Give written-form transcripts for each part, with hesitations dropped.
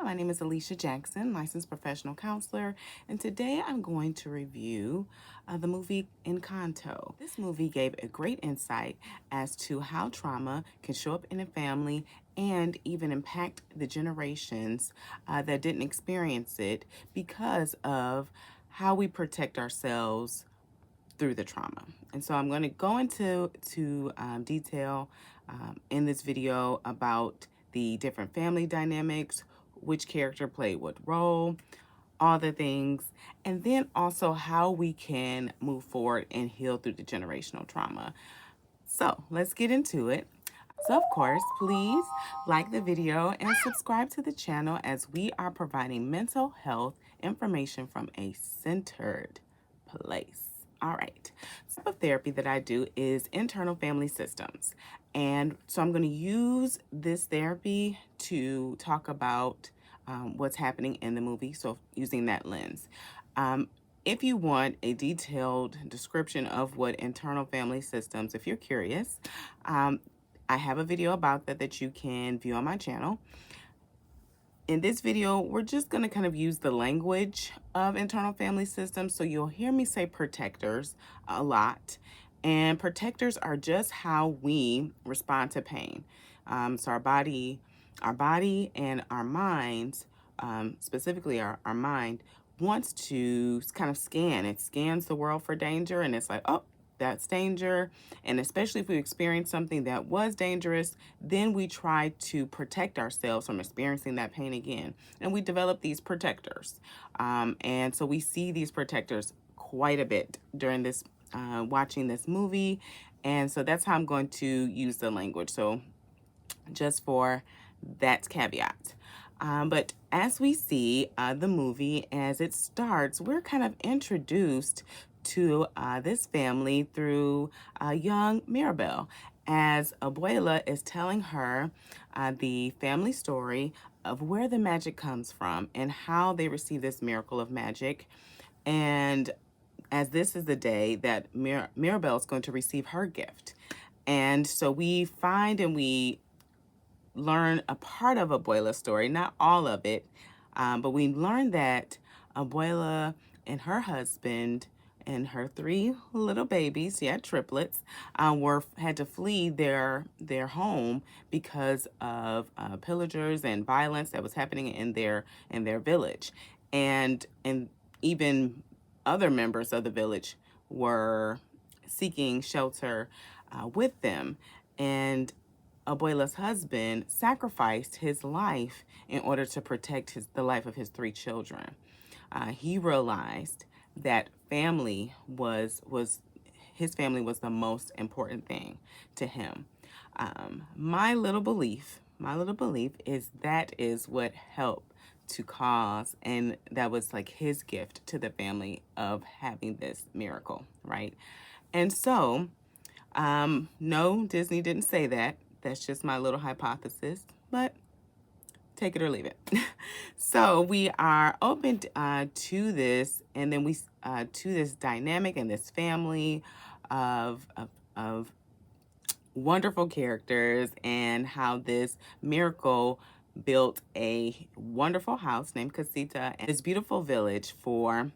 My name is Alicia Jackson, licensed professional counselor, and today I'm going to review the movie Encanto. This movie gave a great insight as to how trauma can show up in a family and even impact the generations that didn't experience it because of how we protect ourselves through the trauma. And so I'm going to go into detail in this video about the different family dynamics, which character played what role, all the things, and then also how we can move forward and heal through the generational trauma. So let's get into it. So of course, please like the video and subscribe to the channel as we are providing mental health information from a centered place. All right. The type of therapy that I do is internal family systems. And so I'm going to use this therapy to talk about what's happening in the movie. So using that lens. If you want a detailed description of what internal family systems, if you're curious, I have a video about that you can view on my channel. In this video, we're just going to kind of use the language of internal family systems. So you'll hear me say protectors a lot. And protectors are just how we respond to pain. So our body and our minds, specifically our mind, wants to kind of scan. It scans the world for danger, and it's like, oh, that's danger. And especially if we experience something that was dangerous, then we try to protect ourselves from experiencing that pain again. And we develop these protectors. And so we see these protectors quite a bit during this watching this movie. And so that's how I'm going to use the language. So just for that caveat. But as we see the movie, as it starts, we're kind of introduced to this family through young Maribel, as Abuela is telling her the family story of where the magic comes from and how they receive this miracle of magic. And as this is the day that Maribel is going to receive her gift. And so we find and we learn a part of Abuela's story, not all of it, but we learn that Abuela and her husband and her 3 little babies, triplets, had to flee their home because of pillagers and violence that was happening in their village, and even other members of the village were seeking shelter with them. And Abuela's husband sacrificed his life in order to protect the life of his 3 children. He realized that his family was the most important thing to him. My little belief is that is what helped to cause, and that was like his gift to the family of having this miracle, right? And so, no, Disney didn't say that. That's just my little hypothesis, but take it or leave it. So we are open to this, and then to this dynamic and this family of wonderful characters, and how this miracle built a wonderful house named Casita and this beautiful village for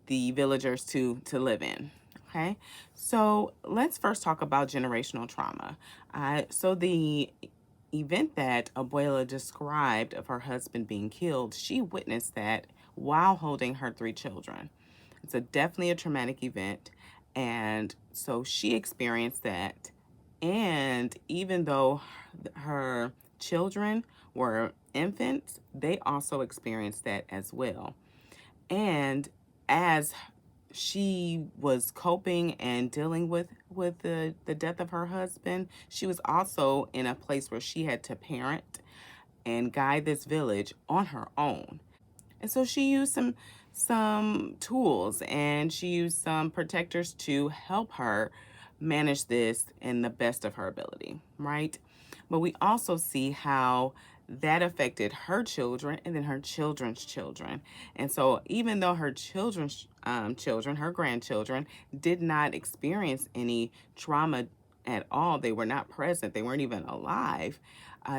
the villagers to live in. Okay, so let's first talk about generational trauma. So the event that Abuela described of her husband being killed, she witnessed that while holding her 3 children. It's definitely a traumatic event, and so she experienced that. And even though her children were infants, they also experienced that as well. And as she was coping and dealing with the death of her husband, she was also in a place where she had to parent and guide this village on her own. And so she used some tools, and she used some protectors to help her manage this in the best of her ability, right? But we also see how that affected her children and then her children's children. And so even though her children's children, her grandchildren, did not experience any trauma at all, they were not present, they weren't even alive,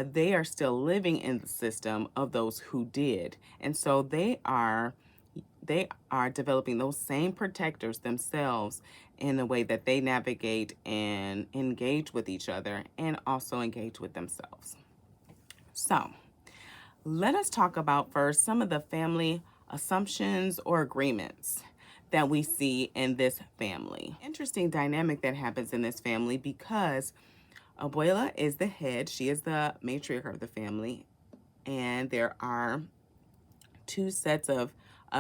they are still living in the system of those who did. And so they are developing those same protectors themselves in the way that they navigate and engage with each other and also engage with themselves. So let us talk about first some of the family assumptions or agreements that we see in this family. Interesting dynamic that happens in this family because Abuela is the head. She is the matriarch of the family. And there are two sets of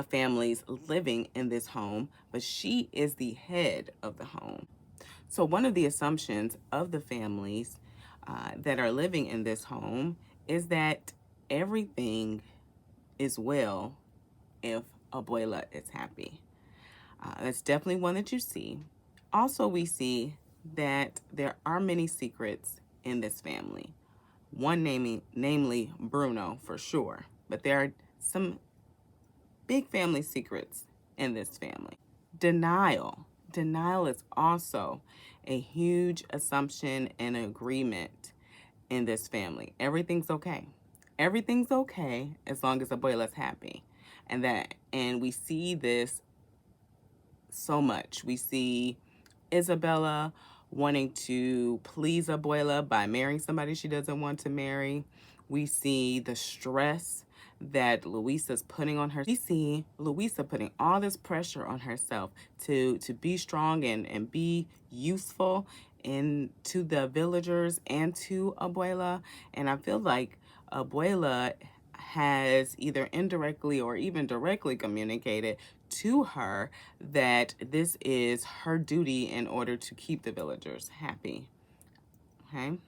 families living in this home, but she is the head of the home. So one of the assumptions of the families that are living in this home is that everything is well if Abuela is happy. That's definitely one that you see. Also, we see that there are many secrets in this family. One namely Bruno for sure, but there are some big family secrets in this family. Denial. Denial is also a huge assumption and agreement in this family. Everything's okay. Everything's okay as long as Abuela's happy. And we see this so much. We see Isabella wanting to please Abuela by marrying somebody she doesn't want to marry. We see the stress that Luisa's putting on her. We see Luisa putting all this pressure on herself to be strong and be useful to the villagers and to Abuela. And I feel like Abuela has either indirectly or even directly communicated to her that this is her duty in order to keep the villagers happy. Okay?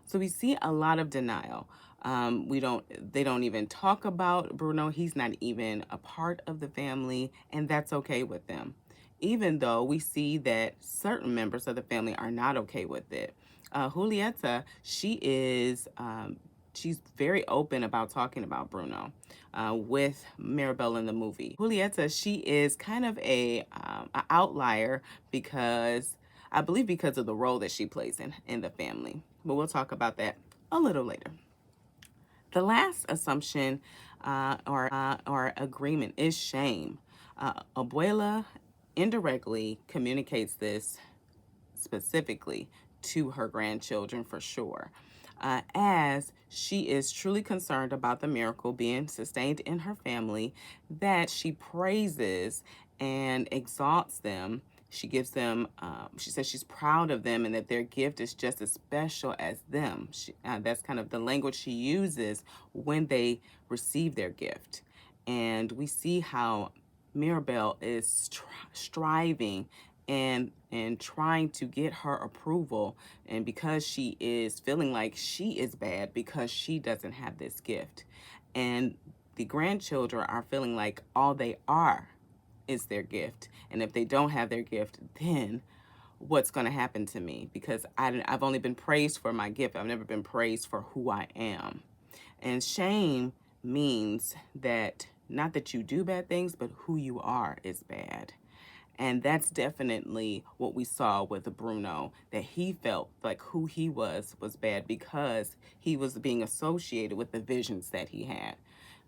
So we see a lot of denial. They don't even talk about Bruno. He's not even a part of the family, and that's okay with them. Even though we see that certain members of the family are not okay with it. Julieta, she's very open about talking about Bruno with Maribel in the movie. Julieta, she is kind of a outlier because I believe because of the role that she plays in the family. But we'll talk about that a little later. The last assumption or agreement is shame. Abuela indirectly communicates this specifically to her grandchildren for sure, as she is truly concerned about the miracle being sustained in her family, that she praises and exalts them. She gives them, she says she's proud of them and that their gift is just as special as them. That's kind of the language she uses when they receive their gift. And we see how Maribel is striving and trying to get her approval, and because she is feeling like she is bad because she doesn't have this gift, and the grandchildren are feeling like all they are is their gift, and if they don't have their gift, then what's going to happen to me? Because I've only been praised for my gift. I've never been praised for who I am. And shame means that not that you do bad things, but who you are is bad. And that's definitely what we saw with Bruno, that he felt like who he was bad because he was being associated with the visions that he had.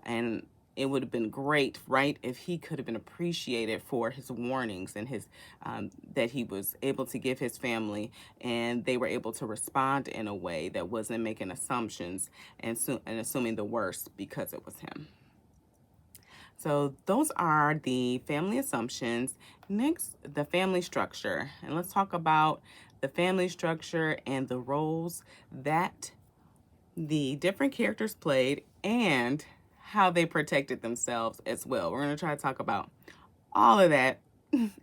And it would have been great, right, if he could have been appreciated for his warnings and his that he was able to give his family, and they were able to respond in a way that wasn't making assumptions and assuming the worst because it was him. So those are the family assumptions. Next, the family structure. And let's talk about the family structure and the roles that the different characters played and how they protected themselves as well. We're going to try to talk about all of that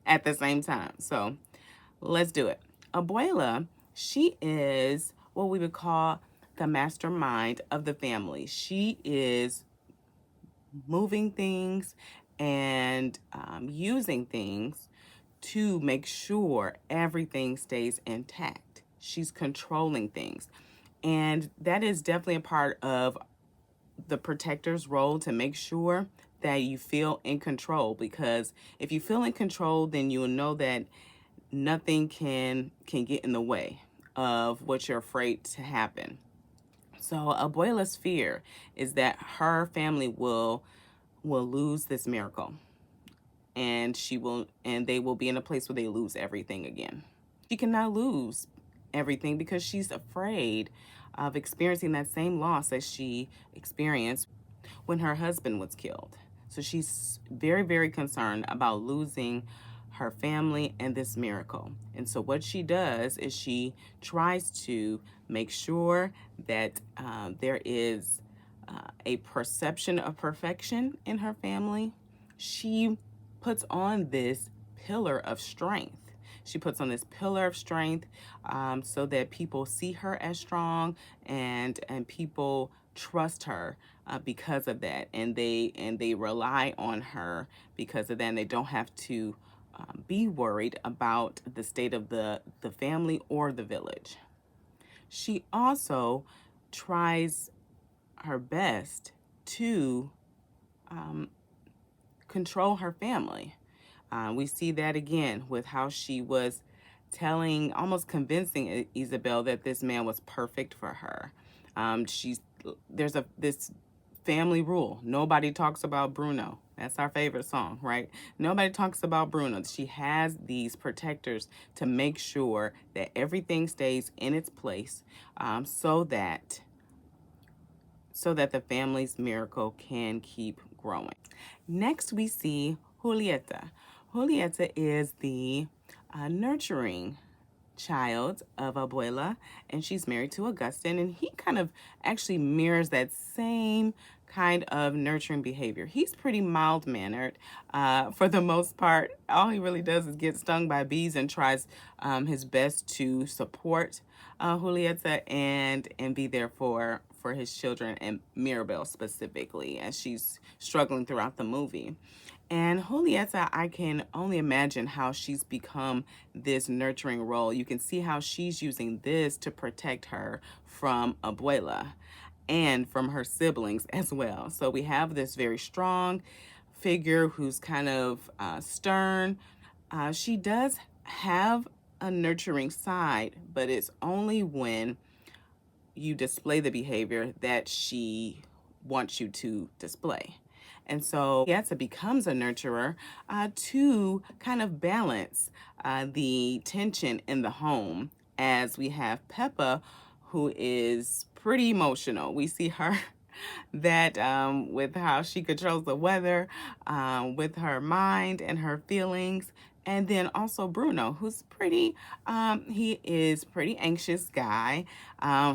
at the same time. So let's do it. Abuela, she is what we would call the mastermind of the family. She is moving things and using things to make sure everything stays intact. She's controlling things. And that is definitely a part of the protector's role, to make sure that you feel in control. Because if you feel in control, then you will know that nothing can get in the way of what you're afraid to happen. So Abuela's fear is that her family will lose this miracle, and they will be in a place where they lose everything again. She cannot lose everything because she's afraid of experiencing that same loss that she experienced when her husband was killed. So she's very, very concerned about losing her family and this miracle. And so what she does is she tries to make sure that there is a perception of perfection in her family. She puts on this pillar of strength. She puts on this pillar of strength so that people see her as strong, and people trust her because of that, and they rely on her because of that, and they don't have to be worried about the state of the family or the village. She also tries her best to control her family. We see that again with how she was telling, almost convincing Isabel that this man was perfect for her. There's this family rule. Nobody talks about Bruno. That's our favorite song, right? Nobody talks about Bruno. She has these protectors to make sure that everything stays in its place, so that the family's miracle can keep growing. Next, we see Julieta. Julieta is the nurturing child of Abuela, and she's married to Agustin, and he kind of actually mirrors that same kind of nurturing behavior. He's pretty mild-mannered for the most part. All he really does is get stung by bees and tries his best to support Julieta and be there for his children, and Maribel specifically, as she's struggling throughout the movie. And Julieta, I can only imagine how she's become this nurturing role. You can see how she's using this to protect her from Abuela and from her siblings as well. So we have this very strong figure who's kind of stern. She does have a nurturing side, but it's only when you display the behavior that she wants you to display. And so Julieta becomes a nurturer to kind of balance the tension in the home, as we have Pepa, who is pretty emotional. We see her that with how she controls the weather, with her mind and her feelings. And then also Bruno, who's he is pretty anxious guy.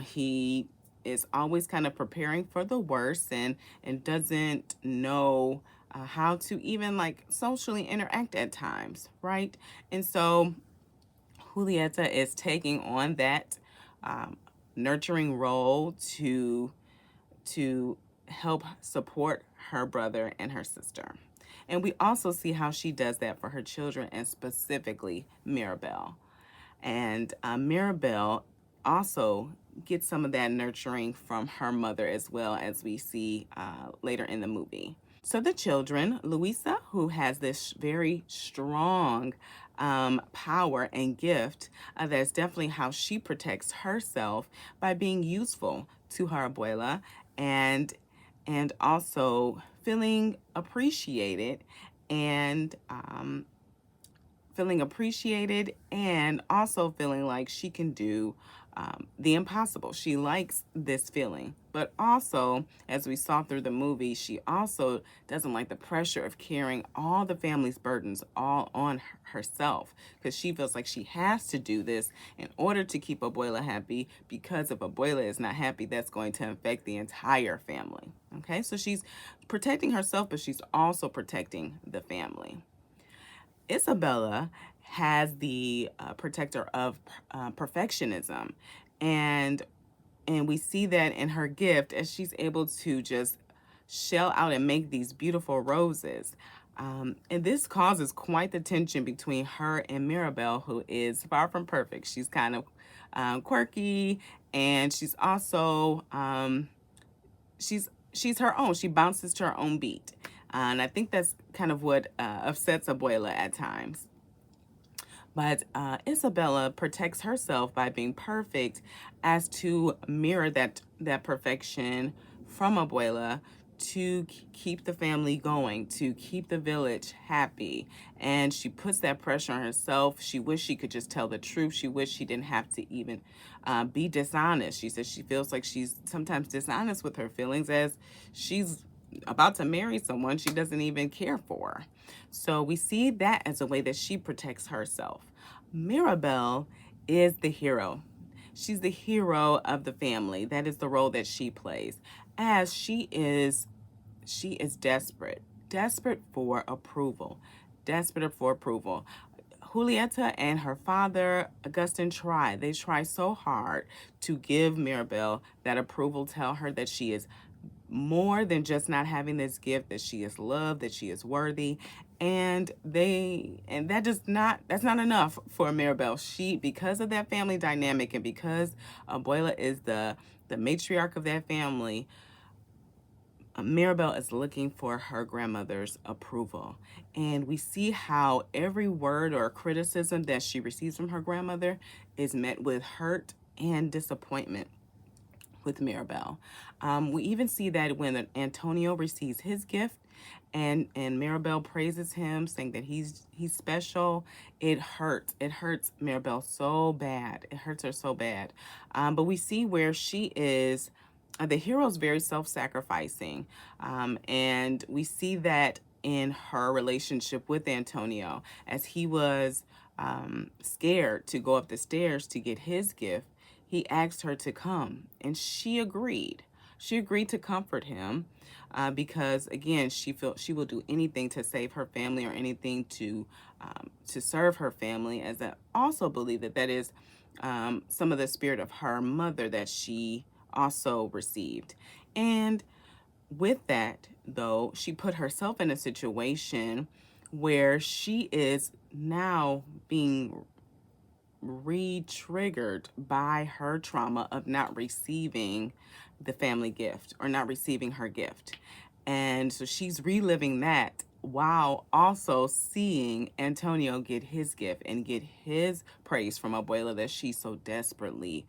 He is always kind of preparing for the worst, and doesn't know how to even like socially interact at times, right? And so Julieta is taking on that nurturing role to help support her brother and her sister. And we also see how she does that for her children, and specifically Maribel. And Maribel also gets some of that nurturing from her mother, as well, as we see later in the movie. So the children, Luisa, who has this very strong power and gift, that's definitely how she protects herself, by being useful to her abuela, and also feeling appreciated, and also feeling like she can do the impossible. She likes this feeling, but also, as we saw through the movie, she also doesn't like the pressure of carrying all the family's burdens all on herself, because she feels like she has to do this in order to keep Abuela happy, because if Abuela is not happy, that's going to affect the entire family. Okay, so she's protecting herself, but she's also protecting the family. Isabella has the protector of perfectionism, and we see that in her gift, as she's able to just shell out and make these beautiful roses. And this causes quite the tension between her and Maribel, who is far from perfect. She's kind of quirky, and she's also she's her own. She bounces to her own beat. And I think that's kind of what upsets Abuela at times. But Isabella protects herself by being perfect as to mirror that perfection from Abuela to keep the family going, to keep the village happy. And she puts that pressure on herself. She wished she could just tell the truth. She wished she didn't have to even be dishonest. She says she feels like she's sometimes dishonest with her feelings as she's about to marry someone she doesn't even care for. So we see that as a way that she protects herself. Maribel is the hero. She's the hero of the family. That is the role that she plays. As she is desperate for approval. Desperate for approval. Julieta and her father, Agustin, They try so hard to give Maribel that approval, tell her that she is more than just not having this gift, that she is loved, that she is worthy. And that's not enough for Maribel. Because of that family dynamic and because Abuela is the matriarch of that family, Maribel is looking for her grandmother's approval. And we see how every word or criticism that she receives from her grandmother is met with hurt and disappointment with Maribel. We even see that when Antonio receives his gift and Maribel praises him, saying that he's special, it hurts. It hurts Maribel so bad. It hurts her so bad. But we see where she is. The hero's very self-sacrificing, and we see that in her relationship with Antonio, as he was scared to go up the stairs to get his gift. He asked her to come, and she agreed. She agreed to comfort him because, again, she felt she will do anything to save her family or anything to serve her family. As I also believe that is some of the spirit of her mother that she also received. And with that, though, she put herself in a situation where she is now being re-triggered by her trauma of not receiving the family gift or not receiving her gift. And so she's reliving that while also seeing Antonio get his gift and get his praise from Abuela that she so desperately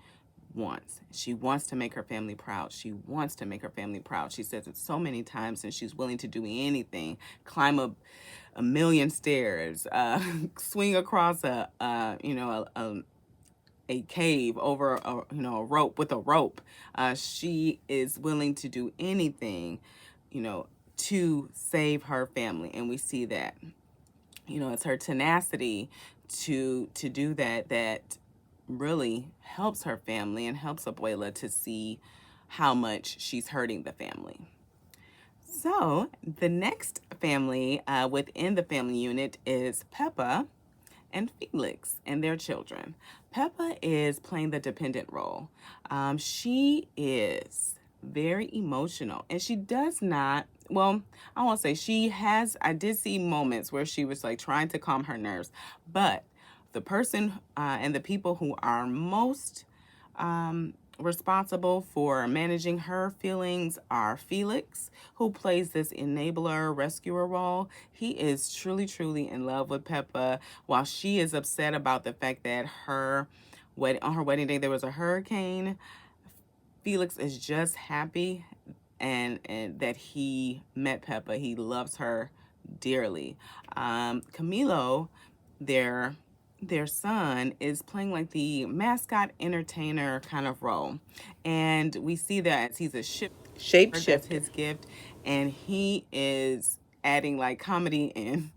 wants. She wants to make her family proud. She wants to make her family proud. She says it so many times, and she's willing to do anything, climb a million stairs, swing across a cave over a rope with a rope. She is willing to do anything, to save her family, and we see that. It's her tenacity to do that really helps her family and helps Abuela to see how much she's hurting the family. So the next family within the family unit is Peppa and Felix and their children. Peppa is playing the dependent role. She is very emotional, and she does not, well, I won't say I did see moments where she was like trying to calm her nerves, but the person and the people who are most responsible for managing her feelings are Felix, who plays this enabler rescuer role. He is truly, truly in love with Peppa, while she is upset about the fact that on her wedding day there was a hurricane. Felix is just happy and that he met Peppa. He loves her dearly. Camilo, their son, is playing like the mascot entertainer kind of role, and we see that he's a shapeshifter. That's his gift, and he is adding like comedy in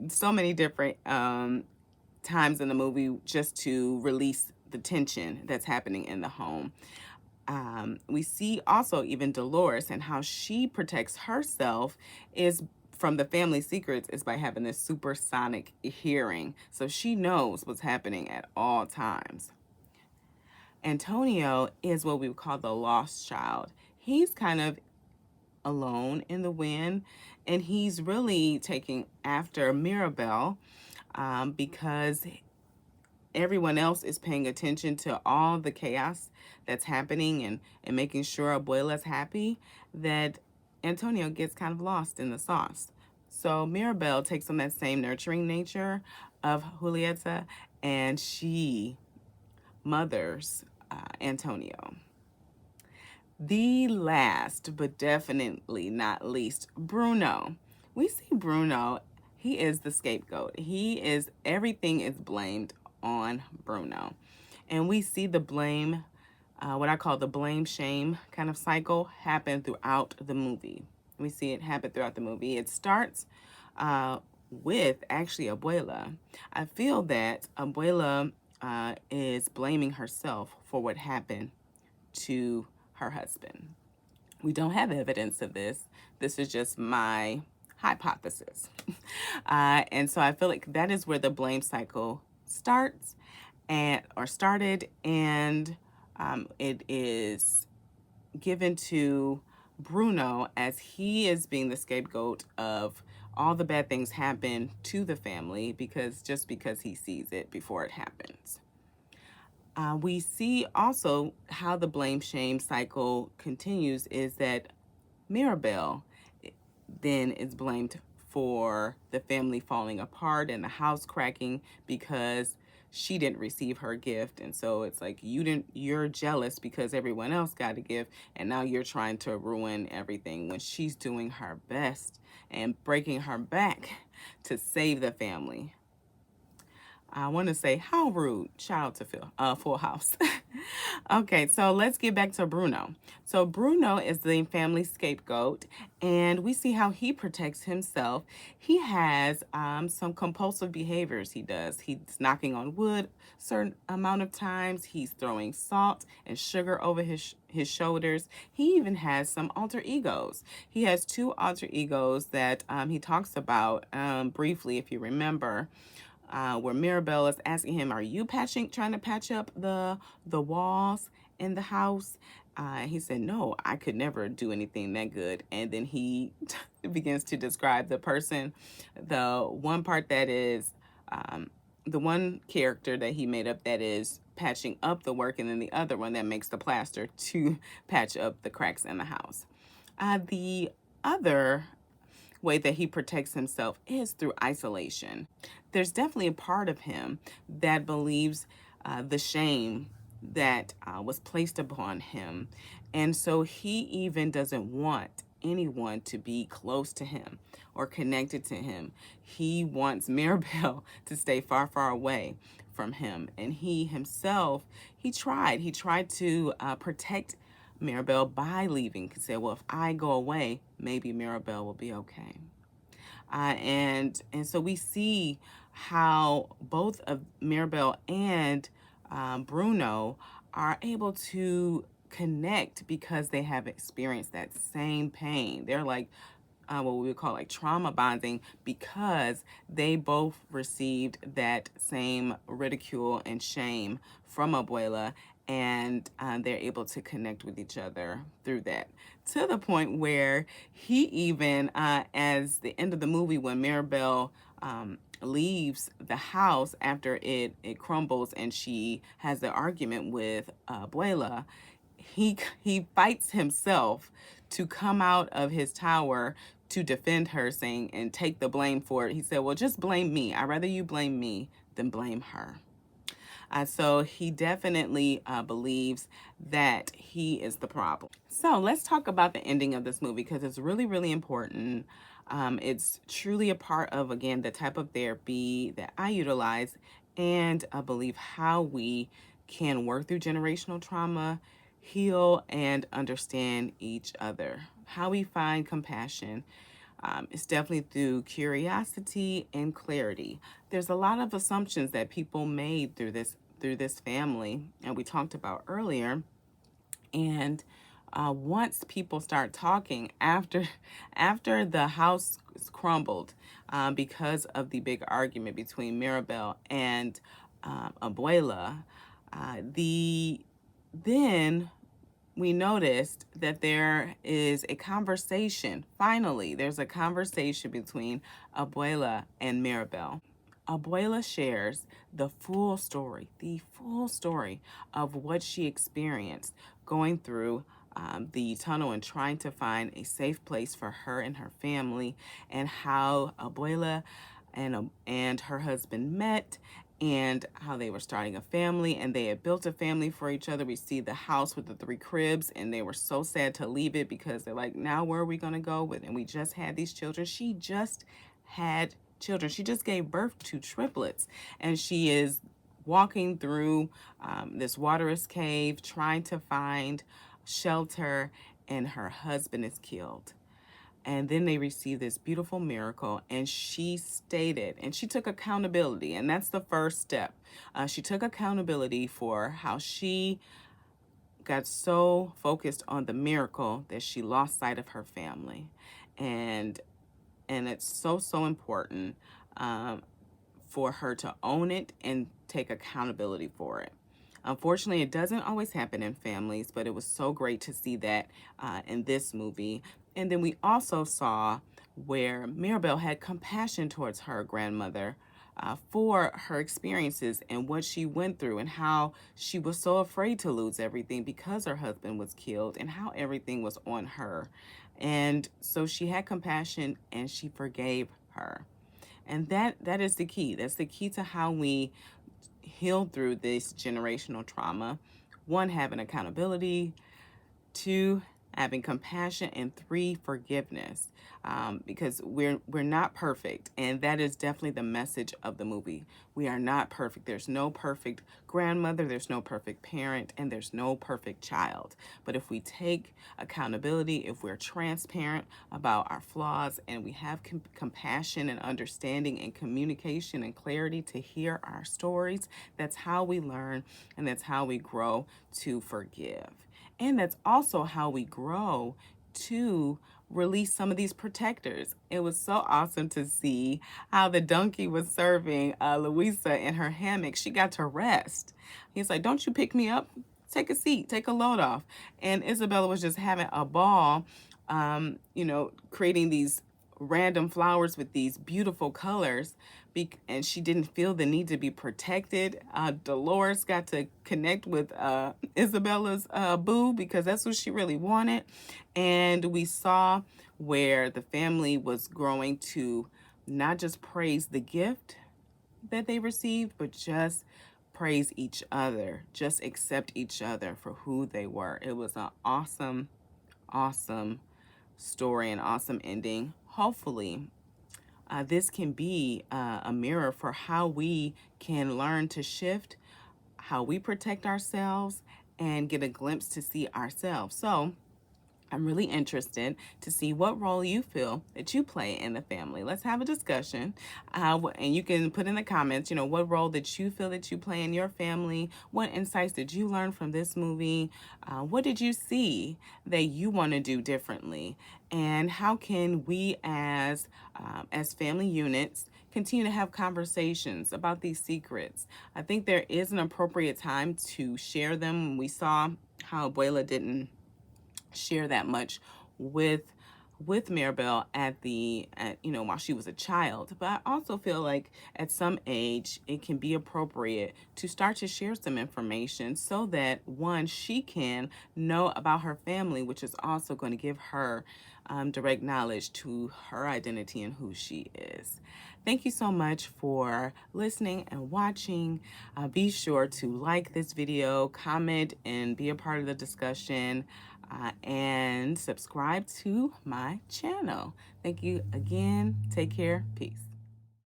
so many different times in the movie just to release the tension that's happening in the home. We see also even Dolores and how she protects herself is from the family secrets is by having this supersonic hearing. So she knows what's happening at all times. Antonio is what we would call the lost child. He's kind of alone in the wind, and he's really taking after Maribel because everyone else is paying attention to all the chaos that's happening and making sure Abuela's happy, that Antonio gets kind of lost in the sauce. So Maribel takes on that same nurturing nature of Julieta, and she mothers Antonio. The last, but definitely not least, Bruno. We see Bruno, he is the scapegoat. Everything is blamed on Bruno. And we see the blame, what I call the blame shame kind of cycle happen throughout the movie. We see it happen throughout the movie. It starts with actually Abuela. I feel that Abuela is blaming herself for what happened to her husband. We don't have evidence of this. This is just my hypothesis. And so I feel like that is where the blame cycle starts or started, and it is given to Bruno as he is being the scapegoat of all the bad things happen to the family because he sees it before it happens. We see also how the blame shame cycle continues is that Maribel then is blamed for the family falling apart and the house cracking because she didn't receive her gift. And so it's like you're jealous because everyone else got a gift, and now you're trying to ruin everything when she's doing her best and breaking her back to save the family. I want to say, how rude. Shout out to Full House. Okay, so let's get back to Bruno. So Bruno is the family scapegoat, and we see how he protects himself. He has some compulsive behaviors he does. He's knocking on wood a certain amount of times. He's throwing salt and sugar over his shoulders. He even has some alter egos. He has two alter egos that he talks about briefly, if you remember. Where Maribel is asking him, "Are you trying to patch up the walls in the house?" He said, "No, I could never do anything that good." And then he begins to describe the person. The one part that is, the one character that he made up that is patching up the work, and then the other one that makes the plaster to patch up the cracks in the house. The other way that he protects himself is through isolation. There's definitely a part of him that believes the shame that was placed upon him. And so he even doesn't want anyone to be close to him or connected to him. He wants Maribel to stay far, far away from him. And he himself, he tried to protect Maribel by leaving. He said, well, if I go away, maybe Maribel will be okay. And so we see how both of Maribel and Bruno are able to connect because they have experienced that same pain. They're like what we would call like trauma bonding because they both received that same ridicule and shame from Abuela, and they're able to connect with each other through that, to the point where he even, as the end of the movie, when Maribel leaves the house after it crumbles and she has the argument with Abuela, he fights himself to come out of his tower to defend her, saying, and take the blame for it. He said, well, just blame me. I'd rather you blame me than blame her. So he definitely believes that he is the problem. So let's talk about the ending of this movie because it's really, really important. It's truly a part of, again, the type of therapy that I utilize, and I believe how we can work through generational trauma, heal, and understand each other. How we find compassion. It's definitely through curiosity and clarity. There's a lot of assumptions that people made through this family, and we talked about earlier. And once people start talking after the house crumbled because of the big argument between Maribel and Abuela, then we noticed that there is a conversation. Finally, there's a conversation between Abuela and Maribel. Abuela shares the full story of what she experienced going through the tunnel and trying to find a safe place for her and her family, and how Abuela and her husband met, and how they were starting a family, and they had built a family for each other. We see the house with the 3 cribs, and they were so sad to leave it because they're like, now where are we going to go with? And we just had these children. She just had children. She just gave birth to triplets, and she is walking through this waterous cave trying to find shelter, and her husband is killed. And then they received this beautiful miracle, and she stated, and she took accountability, and that's the first step. She took accountability for how she got so focused on the miracle that she lost sight of her family. And it's so important for her to own it and take accountability for it. Unfortunately, it doesn't always happen in families, but it was so great to see that in this movie. And then we also saw where Maribel had compassion towards her grandmother for her experiences and what she went through, and how she was so afraid to lose everything because her husband was killed, and how everything was on her. And so she had compassion and she forgave her. And that is the key. That's the key to how we heal through this generational trauma. 1, having accountability. 2, having compassion. And 3, forgiveness. Because we're not perfect, and that is definitely the message of the movie. We are not perfect. There's no perfect grandmother, there's no perfect parent, and there's no perfect child. But if we take accountability, if we're transparent about our flaws, and we have compassion and understanding and communication and clarity to hear our stories, that's how we learn, and that's how we grow to forgive. And that's also how we grow to release some of these protectors. It was so awesome to see how the donkey was serving Luisa in her hammock. She got to rest. He's like, don't you pick me up? Take a seat, take a load off. And Isabella was just having a ball, creating these random flowers with these beautiful colors, and she didn't feel the need to be protected. Dolores got to connect with Isabella's boo, because that's what she really wanted. And we saw where the family was growing to not just praise the gift that they received, but just praise each other, just accept each other for who they were. It was an awesome story, an awesome ending. Hopefully, this can be a mirror for how we can learn to shift, how we protect ourselves, and get a glimpse to see ourselves. So I'm really interested to see what role you feel that you play in the family. Let's have a discussion. And you can put in the comments, what role that you feel that you play in your family. What insights did you learn from this movie? What did you see that you want to do differently? And how can we as family units continue to have conversations about these secrets? I think there is an appropriate time to share them. We saw how Abuela didn't share that much with Maribel while she was a child. But I also feel like at some age it can be appropriate to start to share some information, so that she can know about her family, which is also going to give her direct knowledge to her identity and who she is. Thank you so much for listening and watching. Be sure to like this video, comment, and be a part of the discussion. And subscribe to my channel. Thank you again. Take care. Peace.